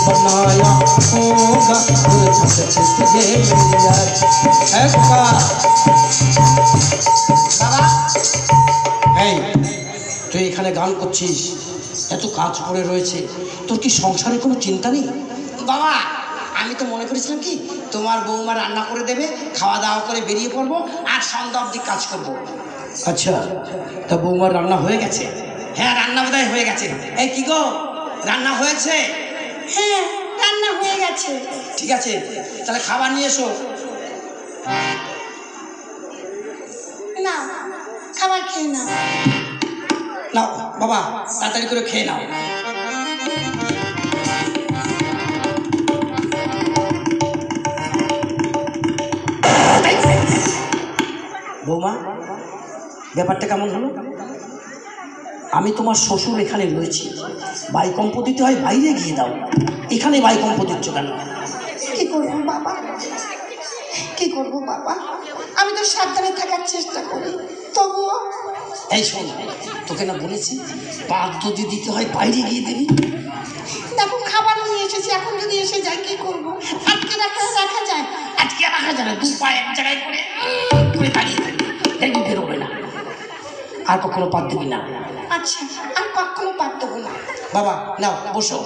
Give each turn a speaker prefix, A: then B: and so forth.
A: बनाया होगा तुझे এই তুই এখানে গান করছিস, এত কাজ পড়ে রয়েছে, তোর কি সংসারে কোনো চিন্তা নেই?
B: বাবা আমি তো মনে করেছিলাম কি তোমার বৌমা রান্না করে দেবে, খাওয়া দাওয়া করে বেরিয়ে পড়বো আর সন্ধ্যা অবধি কাজ করবো।
A: আচ্ছা, তা বৌমার রান্না হয়ে গেছে?
B: হ্যাঁ রান্না বোধহয় হয়ে গেছে। এই কি গো, রান্না হয়েছে?
C: হ্যাঁ রান্না হয়ে গেছে।
B: ঠিক আছে তাহলে খাবার নিয়ে এসো।
C: না খাবার খেয়ে নাও।
B: নাও বাবা তাড়াতাড়ি করে খেয়ে নাও।
A: বৌমা ব্যাপারটা কেমন হলো? আমি তোমার শ্বশুর এখানে রয়েছি, বাইকম্প দিতে হয় বাইরে গিয়ে দাও, এখানে বাইকম্প দিচ্ছ কেন?
C: কি করবো বাবা, কি করবো বাবা, আমি তো সাবধানে থাকার চেষ্টা করি তবুও।
A: এই শোন, তোকে না বলেছি পাত যদি দিতে হয় বাইরে গিয়ে দিবি।
C: দেখো খাবার নিয়ে এসেছি, এখন যদি এসে যাই কি করবো? আটকে রাখা যায়?
B: আজকে রাখা যাবে, দু পায়ে এক জায়গায় করে দাঁড়িয়ে থাকবে, দেখবি বেরোবে না,
A: আর কখনো পাত দিবি না।
C: আচ্ছা আর কখনো পার দেবো না।
A: বাবা নাও বসো।